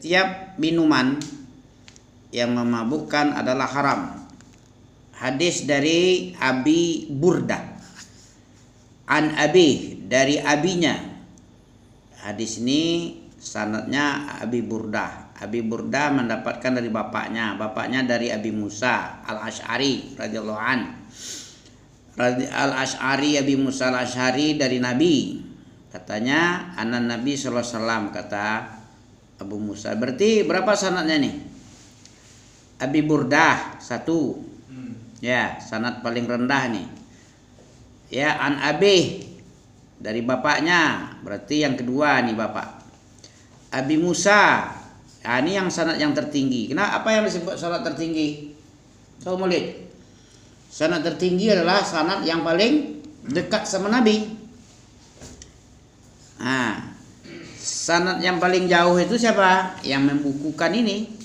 setiap minuman yang memabukkan adalah haram. Hadis dari Abi Burdah. An Abi, dari abinya. Hadis ini sanadnya Abi Burdah. Abi Burdah mendapatkan dari bapaknya. Bapaknya dari Abi Musa Al-Asy'ari radhiyallahu an. Al-Asy'ari, Abi Musa Al-Asy'ari dari Nabi. Katanya anan Nabi sallallahu alaihi wasallam, kata Abu Musa. Berarti berapa sanadnya nih? Abi Burdah 1. Ya, sanad paling rendah nih. Ya, an Abi dari bapaknya. Berarti yang kedua nih bapak. Abi Musa. Nah, ini yang sanad yang tertinggi. Kenapa apa yang disebut sanad tertinggi? Kau mau lihat? Sanad tertinggi adalah sanad yang paling dekat sama Nabi. Nah, sanad yang paling jauh itu siapa? Yang membukukan ini.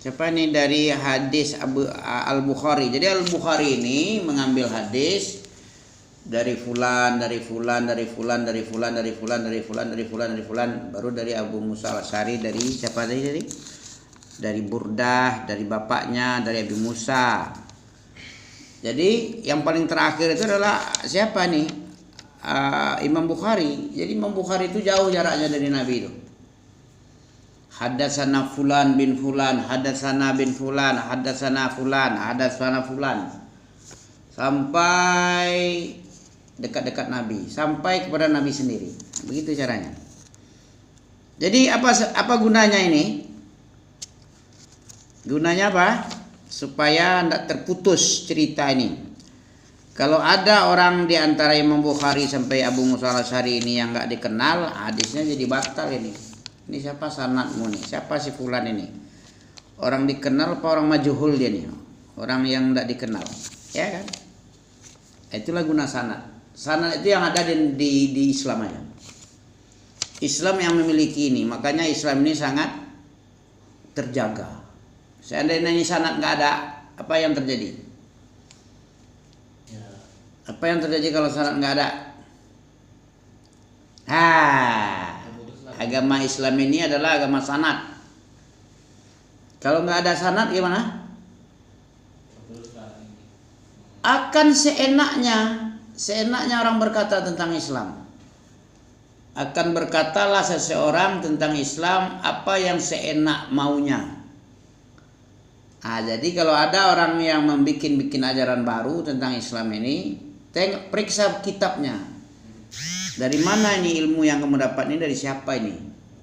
Siapa ini? Dari hadis Al-Bukhari. Jadi Al-Bukhari ini mengambil hadis dari fulan, dari fulan, dari fulan, dari fulan, dari fulan, dari fulan, dari fulan, dari fulan, baru dari Abu Musa Al-Asy'ari, dari siapa tadi? Dari Burdah, dari bapaknya, dari Abu Musa. Jadi yang paling terakhir itu adalah siapa nih? Imam Bukhari. Jadi Imam Bukhari itu jauh jaraknya dari Nabi itu. Hadatsana fulan bin fulan, hadatsana bin fulan, hadatsana fulan, hadatsana fulan. Sampai dekat-dekat Nabi, sampai kepada Nabi sendiri. Begitu caranya. Jadi apa gunanya ini? Gunanya apa? Supaya tidak terputus cerita ini. Kalau ada orang di antara Imam Bukhari sampai Abu Musa Al-Asy'ari ini yang nggak dikenal, hadisnya jadi batal ini. Ini siapa sanadmu nih? Siapa si fulan ini? Orang dikenal apa orang majhul dia nih? Orang yang nggak dikenal, ya kan? Itulah guna sanad. Sanad itu yang ada di Islam aja. Islam yang memiliki ini, makanya Islam ini sangat terjaga. Seandainya ini sanad nggak ada, apa yang terjadi? Apa yang terjadi kalau sanad nggak ada? Agama Islam ini adalah agama sanad. Kalau nggak ada sanad gimana? Akan seenaknya orang berkata tentang Islam. Akan berkatalah seseorang tentang Islam apa yang seenak maunya. Jadi kalau ada orang yang membikin ajaran baru tentang Islam ini, periksa kitabnya. Dari mana ini ilmu yang kamu dapat ini? Dari siapa ini?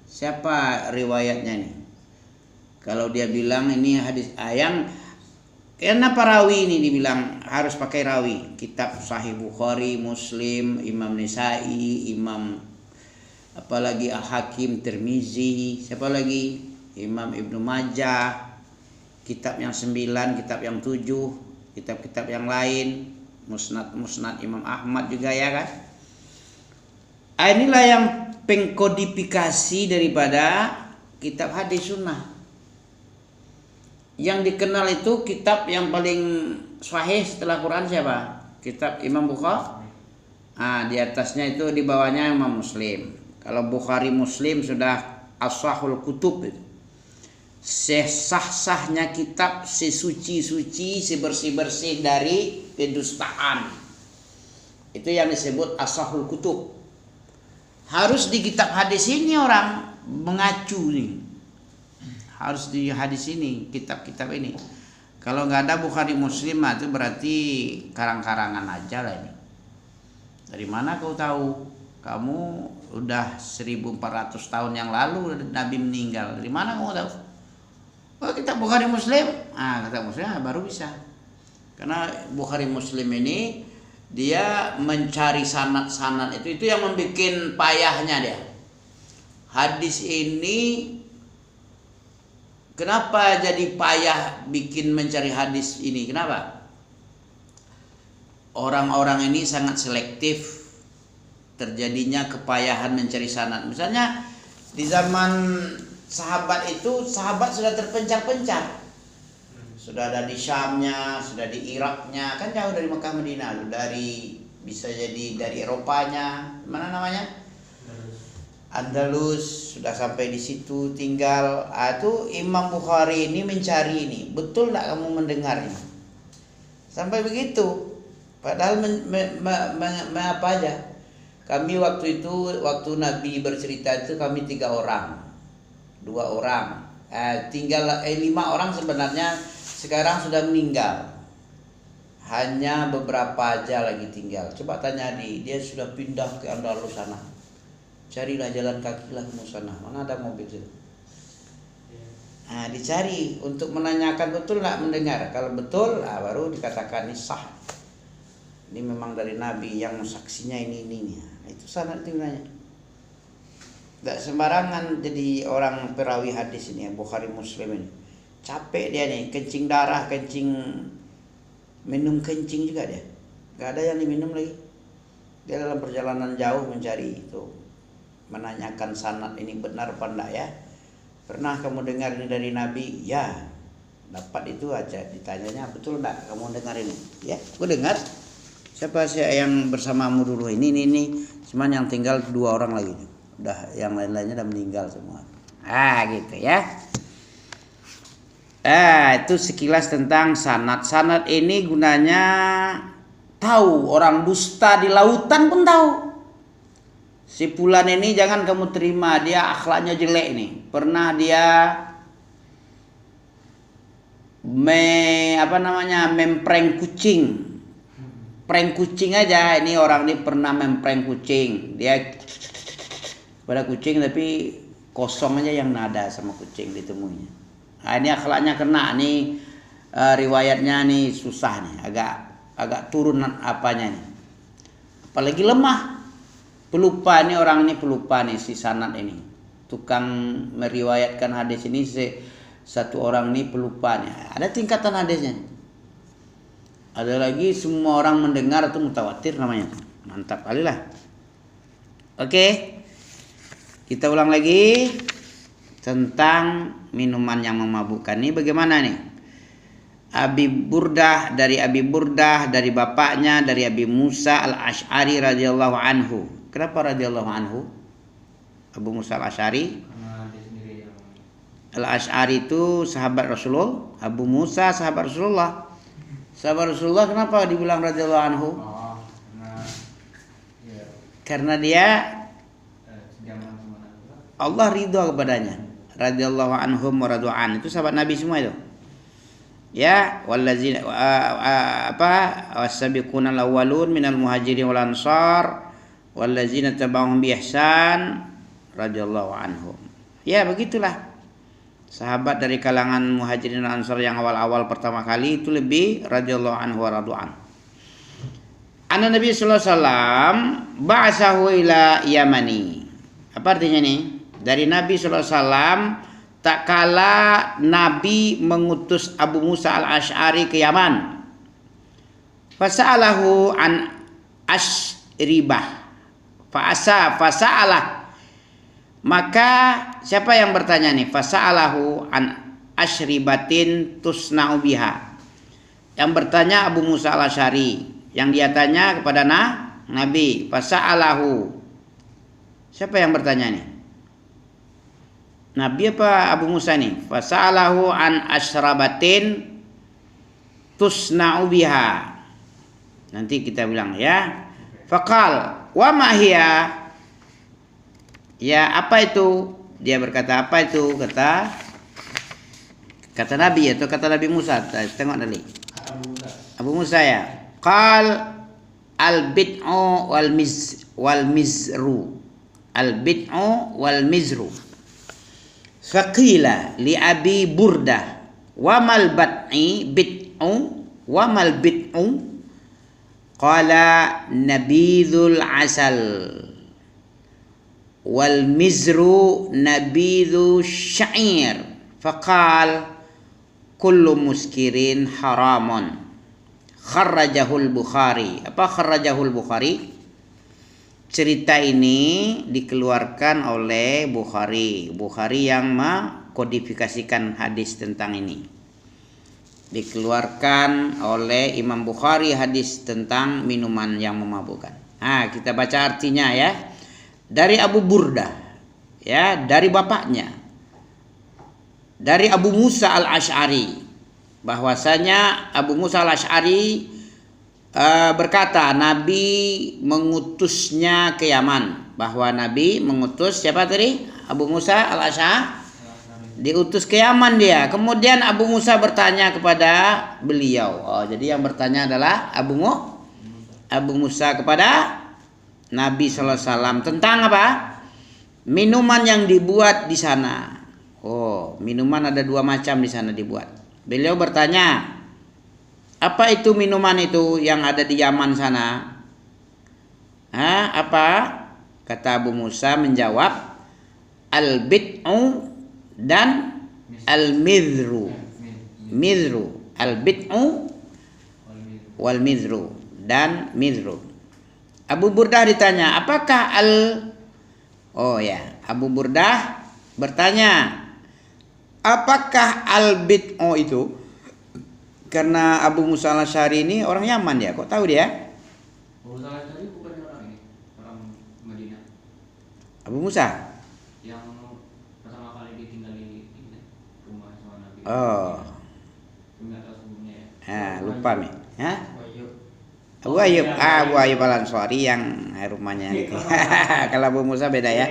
Siapa riwayatnya ini? Kalau dia bilang ini hadis yang kenapa rawi ini dibilang harus pakai rawi? Kitab Sahih Bukhari, Muslim, Imam Nisai, Imam apalagi Al-Hakim, Tirmizi, siapa lagi? Imam Ibnu Majah. Kitab yang 9, kitab yang 7, kitab-kitab yang lain. Musnad Imam Ahmad juga, ya kan? Inilah yang pengkodifikasi daripada kitab hadis sunnah. Yang dikenal itu kitab yang paling sahih setelah Quran siapa? Kitab Imam Bukhari. Di atasnya itu, di bawahnya Imam Muslim. Kalau Bukhari Muslim sudah ashahul kutub itu. Sesah-sahnya kitab, sesuci-suci, sebersih-bersih dari kedustaan. Itu yang disebut ashahul kutub. Harus di kitab hadis ini orang mengacu nih. Harus di hadis ini, kitab-kitab ini. Kalau nggak ada Bukhari Muslim itu berarti karang-karangan aja lah ini. Dari mana kau tahu? Kamu udah 1400 tahun yang lalu Nabi meninggal. Dari mana kamu tahu? Oh, kitab Bukhari Muslim. Kitab Muslim baru bisa. Karena Bukhari Muslim ini dia mencari sanad-sanad itu yang membuat payahnya dia. Hadis ini kenapa jadi payah bikin mencari hadis ini? Kenapa? Orang-orang ini sangat selektif terjadinya kepayahan mencari sanad. Misalnya di zaman sahabat itu, sahabat sudah terpencar-pencar. Sudah ada di Syamnya, sudah di Iraknya, kan jauh dari Mekah Madinah, bisa jadi dari Eropanya, mana namanya? Andalus, sudah sampai di situ tinggal. Itu Imam Bukhari ini mencari ini, betul tidak kamu mendengarnya? Sampai begitu. Padahal apa aja? Kami waktu itu, waktu Nabi bercerita itu kami 3 orang, 2 orang, tinggal 5 orang sebenarnya sekarang sudah meninggal. Hanya beberapa aja lagi tinggal. Coba tanya dia sudah pindah ke Andalus sana. Carilah jalan kaki lah ke sana. Mana ada mobil itu? Nah, dicari untuk menanyakan betul nggak mendengar. Kalau betul, baru dikatakan ini sah. Ini memang dari Nabi yang saksinya ini. Nah, itu sanad itu nanya. Tidak sembarangan jadi orang perawi hadis ini, Bukhari Muslim ini. Capek dia nih, kencing darah, minum kencing juga dia. Gak ada yang diminum lagi. Dia dalam perjalanan jauh mencari itu, menanyakan sanad ini benar apa enggak ya. Pernah kamu dengar ini dari Nabi? Ya, dapat itu aja. Ditanyanya betul enggak kamu dengar ini? Ya, aku dengar. Siapa sih yang bersamamu dulu ini? Cuman yang tinggal 2 orang lagi. Udah yang lain-lainnya udah meninggal semua. Gitu ya. Itu sekilas tentang sanad. Sanad ini gunanya tahu, orang dusta di lautan pun tahu. Si fulan ini jangan kamu terima, dia akhlaknya jelek nih. Pernah dia memprank kucing. Prank kucing aja, ini orang ini pernah memprank kucing. Dia pada kucing tapi kosong aja yang nada sama kucing ditemuinya. Nah, ini akhlaknya kena nih, riwayatnya nih susah nih, agak turun apanya nih. Apalagi lemah. Pelupa nih, orang ini pelupa nih si sanad ini. Tukang meriwayatkan hadis ini satu orang ini pelupa nih. Ada tingkatan hadisnya. Ada lagi semua orang mendengar itu mutawatir namanya. Mantap kali lah. Oke. Kita ulang lagi tentang minuman yang memabukkan ini bagaimana nih? Abi Burdah dari bapaknya dari Abi Musa Al-Asy'ari radhiyallahu anhu. Kenapa radhiyallahu anhu? Abu Musa Al-Asy'ari. Al-Asy'ari itu sahabat Rasulullah. Abu Musa sahabat Rasulullah. Sahabat Rasulullah kenapa dibilang radhiyallahu anhu? Karena dia Allah ridho kepadanya. Radhiyallahu anhum wa radu'an. Itu sahabat Nabi semua itu. Ya, wallazina was-sabiquna al-awwalun minal muhajirin wal ansar wallazina tabauhum bi ihsan radhiyallahu anhum. Ya, begitulah. Sahabat dari kalangan muhajirin dan ansar yang awal-awal pertama kali itu lebih radhiyallahu anhu wa radu'an. Anna Nabi sallallahu alaihi wasallam ba'atsahu ila Yamani. Apa artinya nih? Dari Nabi sallallahu alaihi wasallam tak kala Nabi mengutus Abu Musa Al-Asy'ari ke Yaman. Fasa'alahu an asyribah. Fasa'alah. Maka siapa yang bertanya nih? Fasa'alahu an asyribatin tusna'u biha. Yang bertanya Abu Musa Al-Asy'ari. Yang dia tanya kepada Nabi. Fasa'alahu. Siapa yang bertanya nih? Nabi apa Abu Musa nih? Fasa'alahu an asyrabatin tusna'u biha. Nanti kita bilang ya. Faqal wa ma hiya? Ya, apa itu? Dia berkata apa itu? Kata Nabi atau kata Nabi Musa? Tengok tadi. Abu Musa ya. Qal al-bid'u wal mizru. Al-bid'u wal mizru. Faqila li Abi Burdah wa mal bid'u wa mal bid'u qala nabidhul asal wal mizru nabidhu sya'ir faqal kullu muskirin haramun. Kharrajahul Bukhari. Apa kharrajahul Bukhari? Cerita ini dikeluarkan oleh Bukhari. Bukhari yang mengkodifikasikan hadis tentang ini. Dikeluarkan oleh Imam Bukhari hadis tentang minuman yang memabukkan. Kita baca artinya ya. Dari Abu Burdah. ya, dari bapaknya, dari Abu Musa al-Asy'ari, bahwasanya Abu Musa al-Asy'ari berkata Nabi mengutusnya ke Yaman, bahwa Nabi mengutus siapa tadi? Abu Musa al-Asy'ari diutus ke Yaman dia. Kemudian Abu Musa bertanya kepada beliau. Oh, jadi yang bertanya adalah Abu Musa kepada Nabi sallallahu alaihi wasallam tentang apa? Minuman yang dibuat di sana. Oh, minuman ada 2 macam di sana dibuat. Beliau bertanya, apa itu minuman itu yang ada di Yaman sana? Apa? Kata Abu Musa menjawab, al-bid'u dan al-midru. Midru, al-bid'u wal midru dan midru. Abu Burdah ditanya, apakah Abu Burdah bertanya, apakah al-bid'u itu? Karena Abu Musa al-Asy'ari ini orang Yaman ya, kok tahu dia? Abu Musa al-Asy'ari bukan orang ini, orang Madinah. Abu Musa? Yang pertama kali ditinggal di rumah sama Nabi. Oh. Enggak tahu sebelumnya ya. Lupa nih. Abu Ayyub, Abu Ayyub al-Ansari yang rumahnya gitu. Kalau Abu Musa beda ya.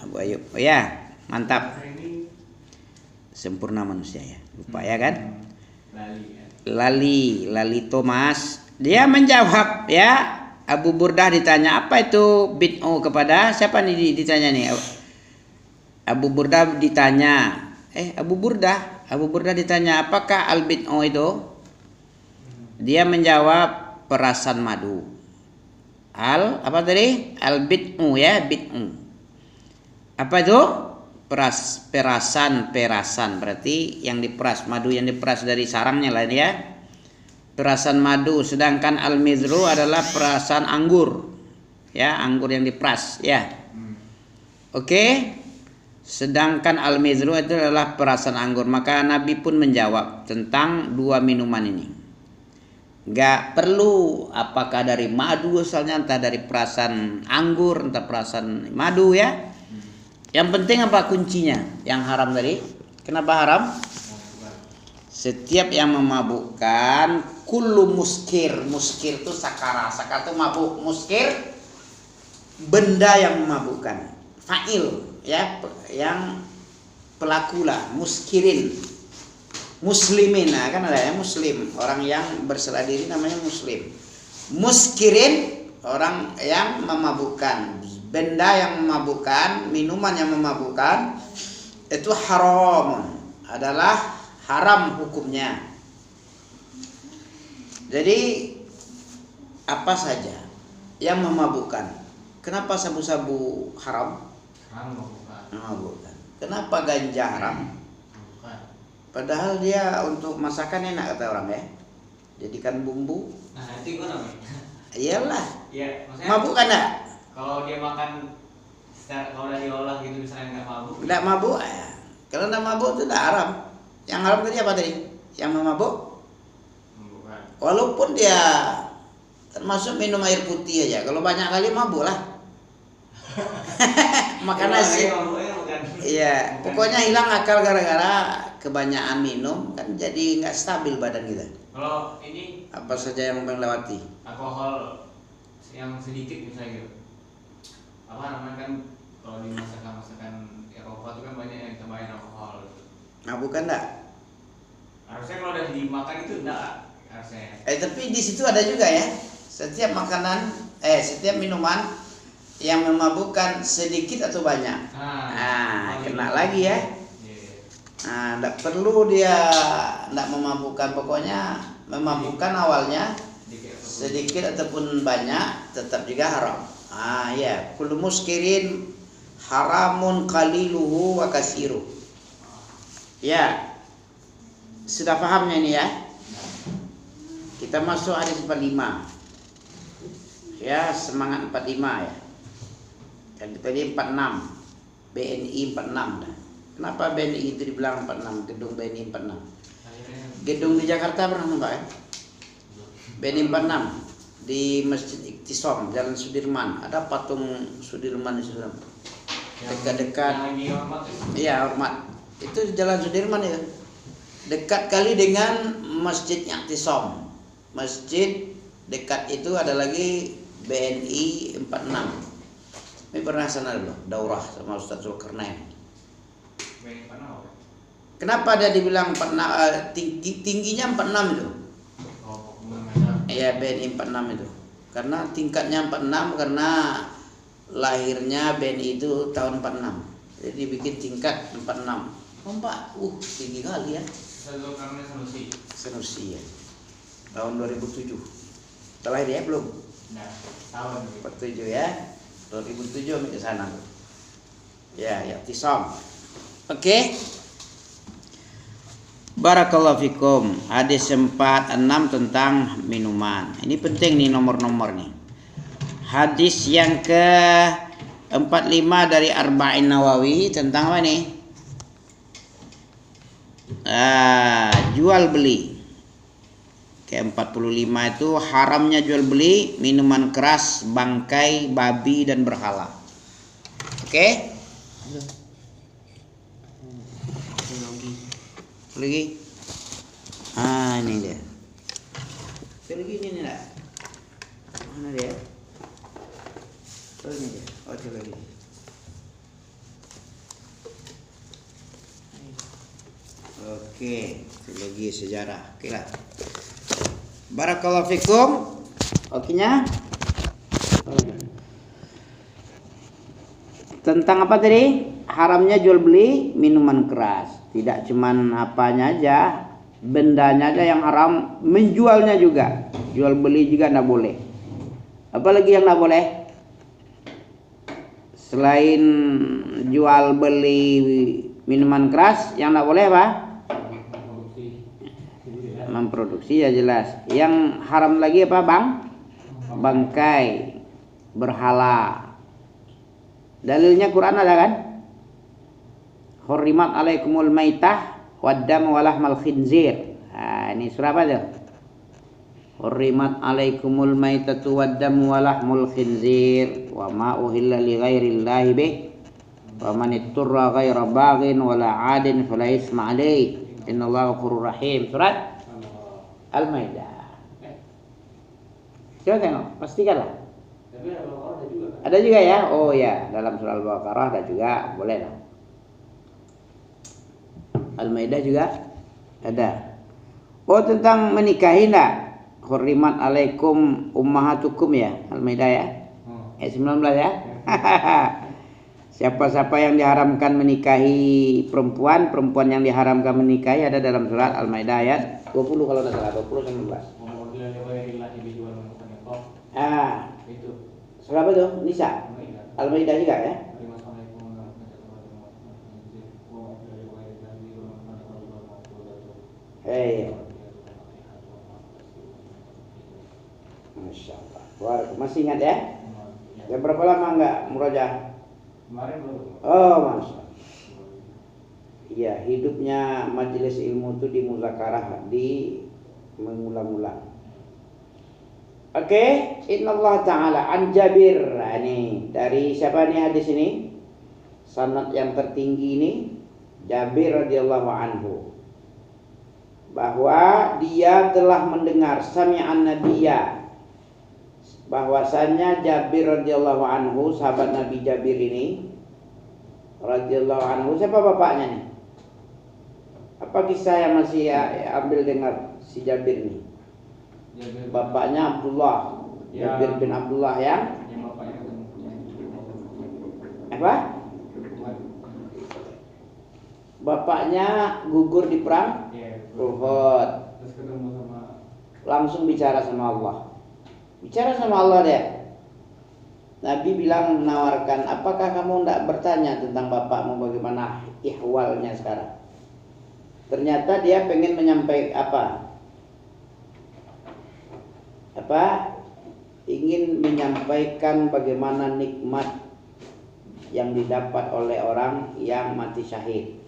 Abu Ayyub. Oh ya, mantap. Sempurna manusia ya. Lupa ya kan? Lali Thomas. Dia menjawab ya. Abu Burdah ditanya, apa itu bid'u kepada siapa nih ditanya nih? Abu Burdah ditanya. Abu Burdah ditanya, apakah al-bid'u itu? Dia menjawab, perasan madu. Apa tadi? Al-bid'u ya, bid'u. Apa itu? Perasan berarti yang diperas, madu yang diperas dari sarangnya lah ya. Perasan madu, sedangkan al-midru adalah perasan anggur. Ya, anggur yang diperas ya. Oke. Sedangkan al-midru itu adalah perasan anggur. Maka Nabi pun menjawab tentang 2 minuman ini. Gak perlu apakah dari madu asalnya, entah dari perasan anggur, entah perasan madu ya. Yang penting apa kuncinya? Yang haram tadi. Kenapa haram? Setiap yang memabukkan, kullu muskir. Muskir itu sakara. Sakara itu mabuk. Muskir, benda yang memabukkan. Fa'il ya, yang pelaku lah. Muskirin. Muslimin, nah, kan ada ya muslim. Orang yang berserah diri namanya muslim. Muskirin, orang yang memabukkan. Benda yang memabukkan, minuman yang memabukkan itu haram, adalah haram hukumnya. Jadi apa saja yang memabukkan. Kenapa sabu-sabu haram? Memabukkan. Kenapa ganja haram? Padahal dia untuk masakan enak kata orang ya. Jadikan bumbu. Nah, itu gimana? Iyalah. Iya, maksudnya mabuk kan enggak? Kalau dia makan kalau udah diolah gitu misalnya nggak mabuk. Enggak mabuk ya. Kalau enggak mabuk itu enggak haram. Yang haram tadi apa tadi? Yang memabuk? Bukan. Walaupun dia termasuk minum air putih aja. Kalau banyak kali mabuk lah. Makan nasi. Iya, pokoknya hilang akal gara-gara kebanyakan minum, kan jadi nggak stabil badan kita. Kalau ini apa saja yang melewati alkohol yang sedikit misalnya gitu. Apa namanya kan kalau di masakan Eropa itu kan banyak yang tambahin alkohol. Bukan enggak? Harusnya kalau udah dimakan itu enggak harusnya. Tapi di situ ada juga ya. Setiap makanan, setiap minuman yang memabukkan sedikit atau banyak. Kena lagi ya. Enggak perlu dia enggak memabukkan, pokoknya memabukkan awalnya sedikit ataupun banyak tetap juga haram. Ya, kullu muskirin haramun qaliluhu wa kasiruh. Ya. Sudah pahamnya ini ya? Kita masuk hadis 45. Ya, semangat 45 ya. Yang tadi 46. BNI 46 dah. Kenapa BNI itu dibilang 46? Gedung BNI 46. Gedung di Jakarta pernah nampak ya? BNI 46 di Masjid Iktisom, Jalan Sudirman. Ada patung Sudirman di sana. dekat-dekat. Yang ini hormat ya? Iya, hormat. Itu Jalan Sudirman itu. Dekat kali dengan Masjidnya I'tisam. Masjid dekat itu ada lagi BNI 46. Ini pernah sana dulu, daurah sama Ustaz Zulkarnain. Baik, mana? Kenapa dia dibilang 46, tingginya 46 itu? Oh, mengajar. Iya, BNI 46 itu. Karena tingkatnya 46 karena lahirnya BNI itu tahun 46. Jadi dibikin tingkat 46. Oh, Pak, tinggi kali ya. Saya karena Sanusi ya. Tahun 2007. Telah dia belum? Nah, tahun 47 ya. 2007 ke sana. Ya, I'tisam. Oke. Barakallahu fikum. Hadis 46 tentang minuman. Ini penting nih nomor-nomor nih. Hadis yang ke 45 dari Arba'in Nawawi tentang apa nih? Jual beli. Ke-45 itu haramnya jual beli minuman keras, bangkai, babi dan berhala. Oke? Lagi. Ini dia. Lagi ini enggak? Mana dia? Oh, ini dia. Oh, itu lagi. Oke, itu lagi sejarah. Oke lah. Barakallahu fikum. Oke-nya. Tentang apa tadi? Haramnya jual beli minuman keras. Tidak cuman apanya aja, bendanya aja yang haram, menjualnya juga. Jual beli juga enggak boleh. Apalagi yang enggak boleh? Selain jual beli minuman keras, yang enggak boleh apa? Memproduksi ya jelas. Yang haram lagi apa, Bang? Bangkai, berhala. Dalilnya Quran ada kan? Hurrimat alaikumul maitah waddam walahmal khinzir. Ini surah apa tuh? Hurrimat alaikumul maitatu waddam walahmul khinzir wa ma uhilla li ghairillahi bih wa man itturra ghaira baghin wala 'adin fala isma 'alaihi innallaha ghafurur rahim. Surat Al-Maidah. Coba tengok, pastikanlah. Tapi ada juga. Ada juga ya? Oh ya, dalam surah Al-Baqarah ada juga, boleh lah. Al-Maidah juga ada. Oh, tentang menikahi enggak? Hurrimat alaikum ummahatukum ya, Al-Maidah ya. Ayat 19 ya. Siapa-siapa yang diharamkan menikahi perempuan, perempuan yang diharamkan menikahi ada dalam surat Al-Maidah ayat 20 kalau tidak salah, 20 19. Itu. Surah apa tuh? Nisa. Al-Maidah juga ya. Masya Allah. Wah, masih ingat ya? Ya berapa lama enggak murajaah? Kemarin baru. Oh, Masya Allah. Iya, hidupnya majelis ilmu itu di muzakarah, di mengulang-ulang. Oke, Innallah Ta'ala an Jabir. Ini dari siapa nih hadis ini? Sanad yang tertinggi ini Jabir radhiyallahu anhu, bahwa dia telah mendengar sami'an nabiyya, bahwasanya Jabir radhiyallahu anhu, sahabat Nabi Jabir ini radhiyallahu anhu, siapa bapaknya nih? Apa kisah yang masih ambil dengar si Jabir nih? Bapaknya Abdullah, Ya. Jabir bin Abdullah ya. Yang bapaknya Apa? Bapaknya gugur di perang Uhud. Terus ketemu sama Langsung bicara sama Allah. Bicara sama Allah deh. Nabi bilang, menawarkan, apakah kamu tidak bertanya tentang bapakmu bagaimana ihwalnya sekarang? Ternyata dia pengen menyampaikan ingin menyampaikan bagaimana nikmat yang didapat oleh orang yang mati syahid.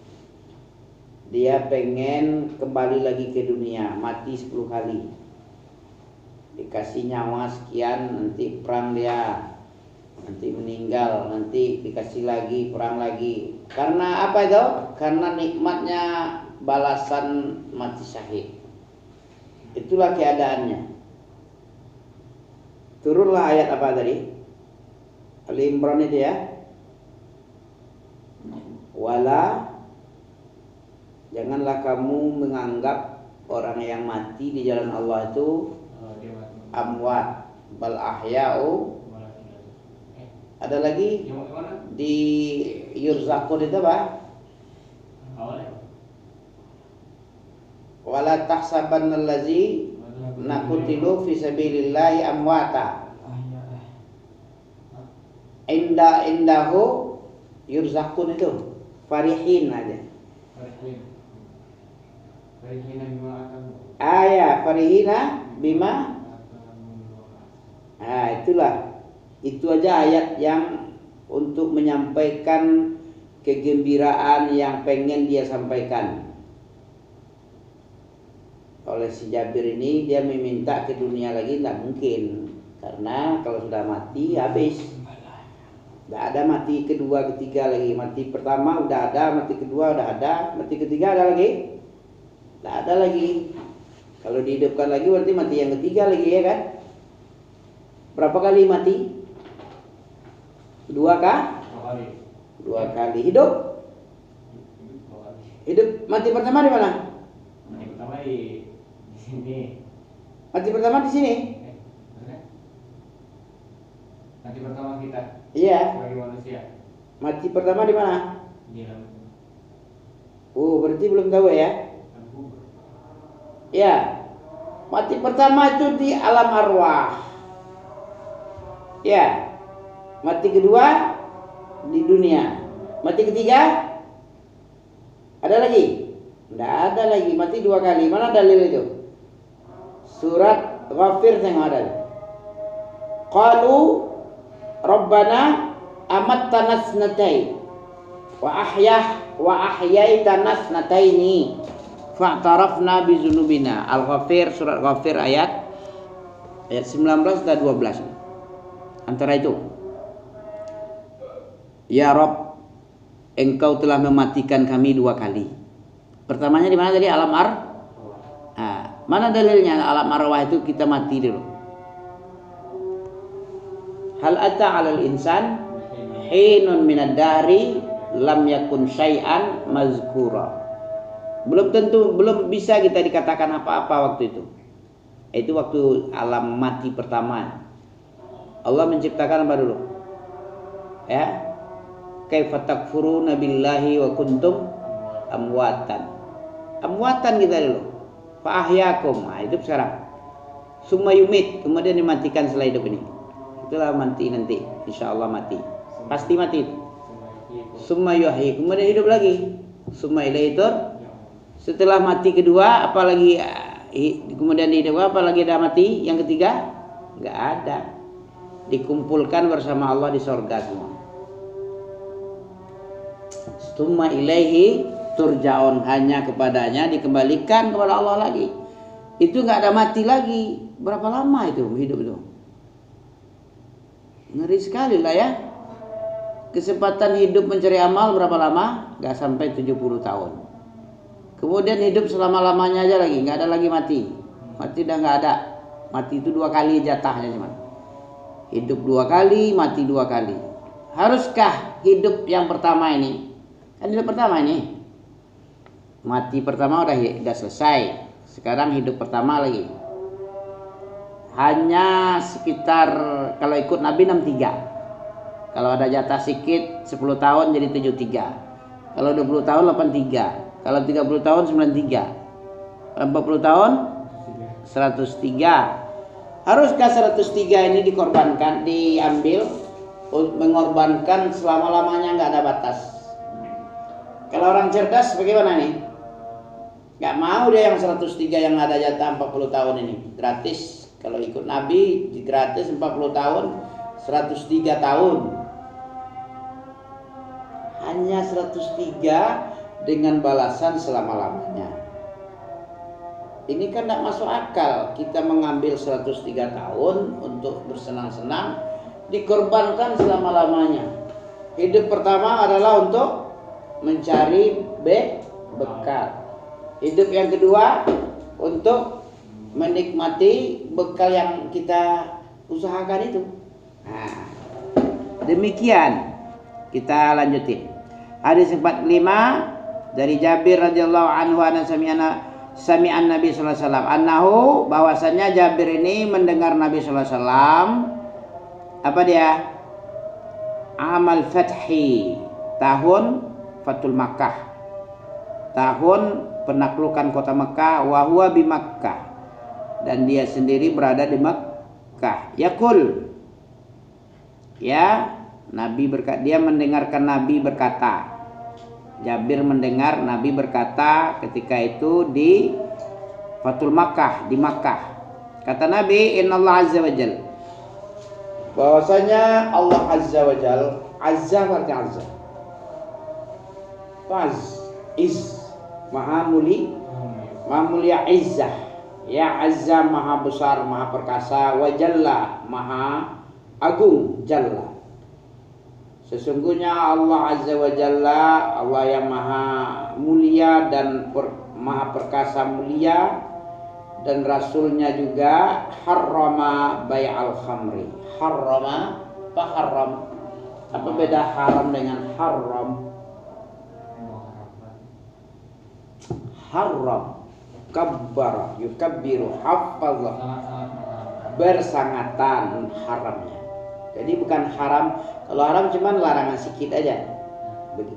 Dia pengen kembali lagi ke dunia, mati 10 kali, dikasih nyawa sekian, nanti perang dia nanti meninggal, nanti dikasih lagi, perang lagi. Karena apa itu? Karena nikmatnya balasan mati syahid. Itulah keadaannya. Turunlah ayat apa tadi? Ali Imran itu ya. Wala, janganlah kamu menganggap orang yang mati di jalan Allah itu amwat, bal ahya'u. Ada lagi di yurzaqun itu apa? Wala tahsabanna allazi naqutilu fi sabilillahi amwata. Indahu yurzaqun itu farihin aja. Farihina bima. Nah, itulah. Itu aja ayat yang untuk menyampaikan kegembiraan yang pengen dia sampaikan. Oleh si Jabir ini dia meminta ke dunia lagi tidak mungkin, karena kalau sudah mati habis. Tidak ada mati kedua, ketiga lagi. Mati pertama udah ada, mati kedua udah ada, mati ketiga ada lagi? Tidak ada lagi. Kalau dihidupkan lagi berarti mati yang ketiga lagi, ya kan? Berapa kali mati? Dua kali. Hidup? Mati pertama di mana? Mati pertama di sini. Mati pertama di sini? Mati pertama kita. Iya. Sebagai manusia. Mati pertama di mana? Di dalam. Oh, berarti belum tahu ya? Ya. Mati pertama itu di alam arwah. Ya. Mati kedua di dunia. Mati ketiga ada lagi? Tidak ada lagi. Mati dua kali. Mana dalil itu? Surat Ghafir tengok ada. Qalu Rabbana amattana snatain wa ahyaitana snataini fa'tarafna bi dzunubina. Al-Ghafir, surat Ghafir ayat 19 dan 12. Antara itu. Ya Rabb, Engkau telah mematikan kami dua kali. Pertamanya di mana tadi? Alam mana dalilnya alam arwah itu kita mati dulu? Hal ata 'alal insan hinun minad dahri lam yakun syai'an mazkura. Belum bisa kita dikatakan apa-apa waktu itu. Itu waktu alam mati pertama. Allah menciptakan apa dulu? Ya. Kaifa takfuruna billahi wa kuntum amwatan. Amwatan kita dulu. Fa ahyakum. Nah, itu sekarang. Summa yumit, kemudian dimatikan setelah hidup ini. Itulah mati nanti, insyaallah mati. Pasti mati. Summa yuhyi, kemudian hidup lagi. Summa ilaihi tur. Setelah mati kedua, apalagi kemudian hidup, apalagi ada mati yang ketiga? Enggak ada. Dikumpulkan bersama Allah di surga semua. Summa ilaihi turja'un, hanya kepadanya dikembalikan kepada Allah lagi. Itu enggak ada mati lagi. Berapa lama itu hidup itu? Ngeri sekali lah ya. Kesempatan hidup mencari amal berapa lama? Enggak sampai 70 tahun. Kemudian hidup selama-lamanya aja lagi, enggak ada lagi mati. Mati udah enggak ada. Mati itu 2 kali jatahnya cuma. Hidup 2 kali, mati 2 kali. Haruskah hidup yang pertama ini? Kan hidup pertama ini. Mati pertama udah selesai. Sekarang hidup pertama lagi. Hanya sekitar kalau ikut Nabi 63. Kalau ada jatah sikit 10 tahun jadi 73. Kalau 20 tahun 83. Kalau 30 tahun 93. Kalau 40 tahun 103. Haruskah 103 ini dikorbankan, diambil, mengorbankan selama-lamanya, nggak ada batas? Kalau orang cerdas bagaimana nih? Nggak mau dia yang 103 yang ada jatah 40 tahun ini. Gratis. Kalau ikut Nabi gratis 40 tahun, 103 tahun. Hanya 103 dengan balasan selama-lamanya. Ini kan tidak masuk akal. Kita mengambil 103 tahun untuk bersenang-senang, dikorbankan selama-lamanya. Hidup pertama adalah untuk mencari bekal. Hidup yang kedua untuk menikmati bekal yang kita usahakan itu. Nah, demikian kita lanjutin. Hadis 45 dari Jabir radhiyallahu anhu anna sami'an Nabi sallallahu alaihi wasallam annahu, bahwasanya Jabir ini mendengar Nabi sallallahu alaihi wasallam apa dia? Amal Fathi, tahun Fathul Makkah, tahun penaklukan kota Makkah, wa huwa bi Makkah, dan dia sendiri berada di Makkah. Yaqul, ya, Nabi berkata, dia mendengarkan Nabi berkata, Jabir mendengar Nabi berkata ketika itu di Fathul Makkah, di Makkah. Kata Nabi, Innallaha azza wa jalla, bahwasanya Allah azza wa jalla, azza berarti azza, Faz, iz, maha mulia, izzah, ya azza maha besar, maha perkasa, wa jalla maha agung, jalla. Sesungguhnya Allah azza wa jalla, Allah yang maha mulia dan maha perkasa mulia, dan Rasulnya juga harrama bai'al khamri. Harrama, apa haram? Apa beda haram dengan haram? Haram, kabbara, yukabbiru, hafazah, bersangatan haramnya. Jadi bukan haram. Kalau haram cuman larangan sedikit aja,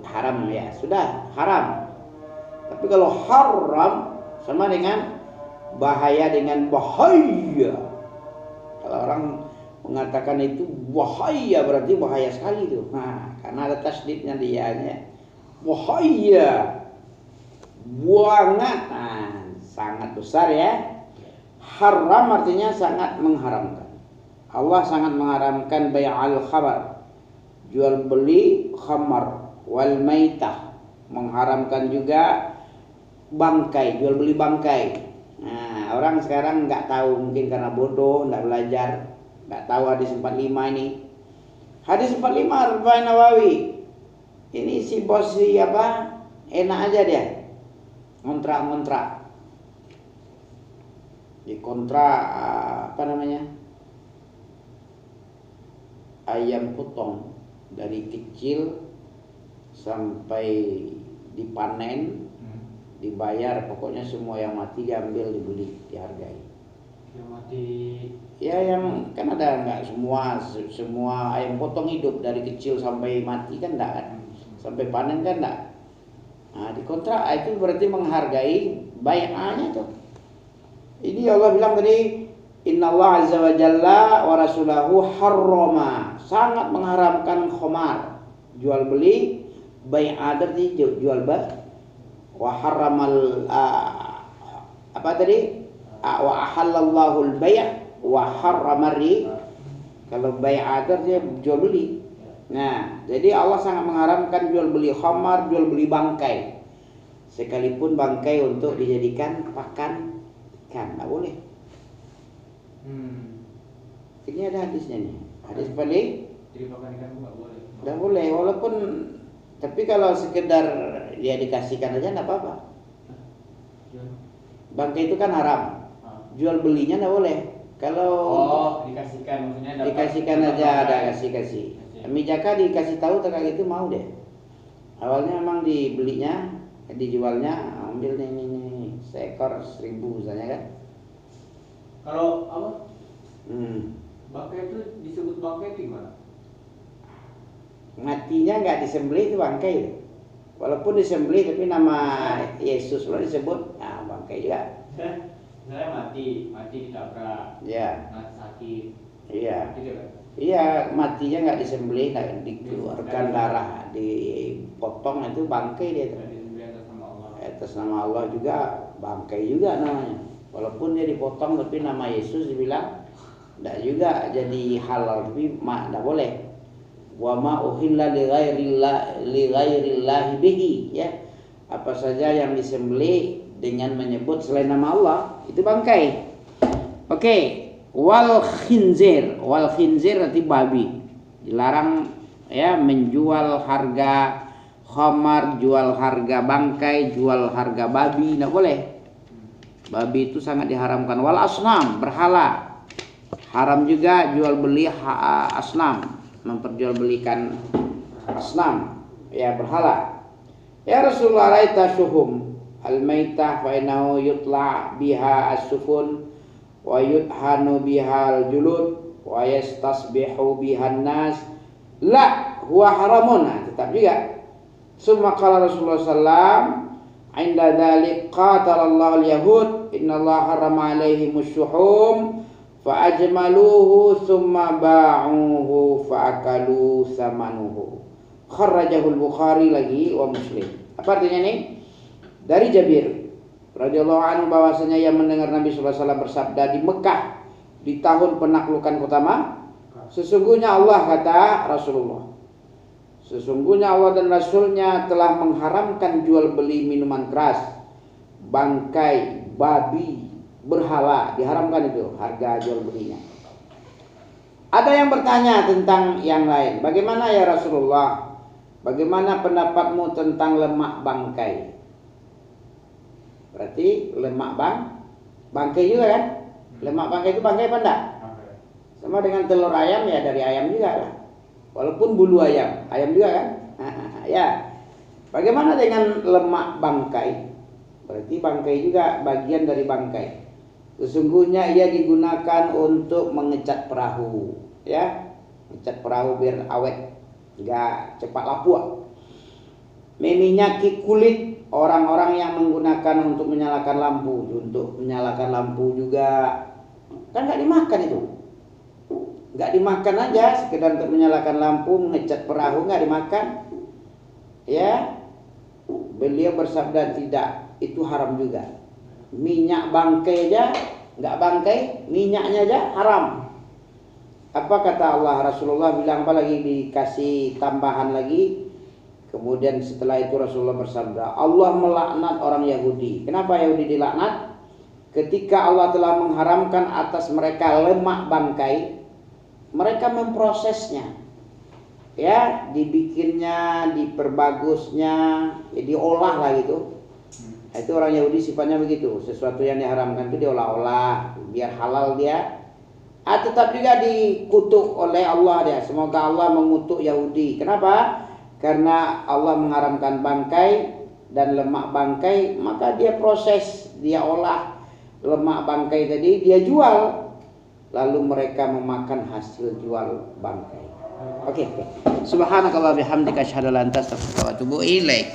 haram ya sudah haram. Tapi kalau haram sama dengan bahaya, dengan bahaya. Kalau orang mengatakan itu bahaya, berarti bahaya sekali itu. Nah, karena ada tasdidnya dianya, bahaya banget, sangat besar ya. Haram artinya sangat mengharamkan. Allah sangat mengharamkan bai'al khamar, jual beli khamar, wal maitah, mengharamkan juga bangkai, jual beli bangkai. Nah, orang sekarang nggak tahu, mungkin karena bodoh, nggak belajar, nggak tahu hadis 45 ini. Hadis 45 Arba'in Nawawi. Ini si bos apa? Enak aja dia. Ngontrak. Di kontrak apa namanya? Ayam potong dari kecil sampai dipanen, dibayar, pokoknya semua yang mati diambil, dibeli, dihargai. Yang mati Ya, yang kan ada, nggak semua ayam potong hidup dari kecil sampai mati kan enggak kan? Sampai panen kan enggak. Nah, di kontrak itu berarti menghargai bai'ahnya tuh. Ini Allah bilang tadi, Innallaha azza wa jalla wa rasulahu harrama, sangat mengharamkan khamar, jual beli, bai'ah berarti jual beli. Wa harramal apa tadi? Wa ahallallahu al-bai' wa harramar riba. Kalau bai'ah artinya jual beli. Nah, jadi Allah sangat mengharamkan jual beli khamar, jual beli bangkai. Sekalipun bangkai untuk dijadikan pakan ikan, enggak boleh. Ini ada hadisnya nih. Hadis paling jadi pakan ikan enggak boleh. Enggak boleh, walaupun, tapi kalau sekedar dia dikasihkan aja enggak apa-apa. Bangkai itu kan haram. Jual belinya enggak boleh. Kalau dikasihkan, maksudnya dikasihkan aja, ada kasih. Mijaka dikasih tahu tak kayak gitu mau deh. Awalnya memang dibelinya, dijualnya, ambil nih seekor 1.000 misalnya kan. Kalau apa? Bangkai itu disebut bangkai itu gimana? Matinya nggak disembelih itu bangkai. Walaupun disembelih tapi nama Yesus lo disebut, nah bangkai juga. Misalnya mati ditabrak, Ya. mati sakit, Iya. gitu kan? Iya, matinya nggak disembelih, nggak dikeluarkan darah, dipotong, itu bangkai dia. Atas nama Allah. Atas nama Allah juga bangkai juga namanya. Walaupun dia dipotong tapi nama Yesus dibilang enggak juga jadi halal, tapi enggak boleh. Wa ma uhilla li ghairillahi bihi, ya. Apa saja yang disembelih dengan menyebut selain nama Allah itu bangkai. Oke, wal khinzir arti babi. Dilarang ya menjual harga khamar, jual harga bangkai, jual harga babi, tidak boleh. Babi itu sangat diharamkan. Wal asnam, berhala. Haram juga jual beli asnam, memperjualbelikan asnam, ya berhala. Ya Rasulullah, raita syuhum al-maitah fa innahu yutla biha as-sufun wa yudhanu biha al-julud wa yastasbihu biha an-nas. La huwa haramun. Tetap juga. Summa qala Rasulullah sallam inda dzalik qatalallahu al-yahud innallaha harrama alaihimus syuhum fa ajmaluhu summa ba'uhu fa akalu samanuhu. Kharrajahul Bukhari lagi wa Muslim. Apa artinya ini? Dari Jabir radhiyallahu anhu bahwasanya ia mendengar Nabi sallallahu alaihi wasallam bersabda di Mekah di tahun penaklukan kota sesungguhnya Allah, kata Rasulullah, sesungguhnya Allah dan Rasulnya telah mengharamkan jual beli minuman keras, bangkai, babi, berhala, diharamkan itu harga jual belinya. Ada yang bertanya tentang yang lain. Bagaimana ya Rasulullah? Bagaimana pendapatmu tentang lemak bangkai? Berarti lemak bangkai juga kan? Lemak bangkai itu bangkai apa enggak? Sama dengan telur ayam, ya dari ayam juga lah. Walaupun bulu ayam juga kan? Ya. Bagaimana dengan lemak bangkai? Berarti bangkai juga bagian dari bangkai. Sesungguhnya ia digunakan untuk mengecat perahu, ya, mengecat perahu biar awet, nggak cepat lapuk. Meminyaki kulit orang-orang yang menggunakan untuk menyalakan lampu juga, kan nggak dimakan itu, nggak dimakan aja, sekedar untuk menyalakan lampu, mengecat perahu nggak dimakan, ya. Beliau bersabda tidak, itu haram juga. Minyak bangkai aja, nggak bangkai, minyaknya aja haram. Apa kata Allah? Rasulullah bilang apa lagi, dikasih tambahan lagi. Kemudian setelah itu Rasulullah bersabda, Allah melaknat orang Yahudi. Kenapa Yahudi dilaknat? Ketika Allah telah mengharamkan atas mereka lemak bangkai, mereka memprosesnya, ya, dibikinnya, diperbagusnya, ya, diolah lah gitu. Itu orang Yahudi sifatnya begitu. Sesuatu yang diharamkan itu diolah-olah biar halal dia. Tetap juga dikutuk oleh Allah dia. Semoga Allah mengutuk Yahudi. Kenapa? Karena Allah mengharamkan bangkai dan lemak bangkai, maka dia proses, dia olah lemak bangkai tadi, dia jual. Lalu mereka memakan hasil jual bangkai. Oke. Subhanakallah bihamdika asyhadu an la ilaha illa anta astaghfiruka wa atubu ilaik.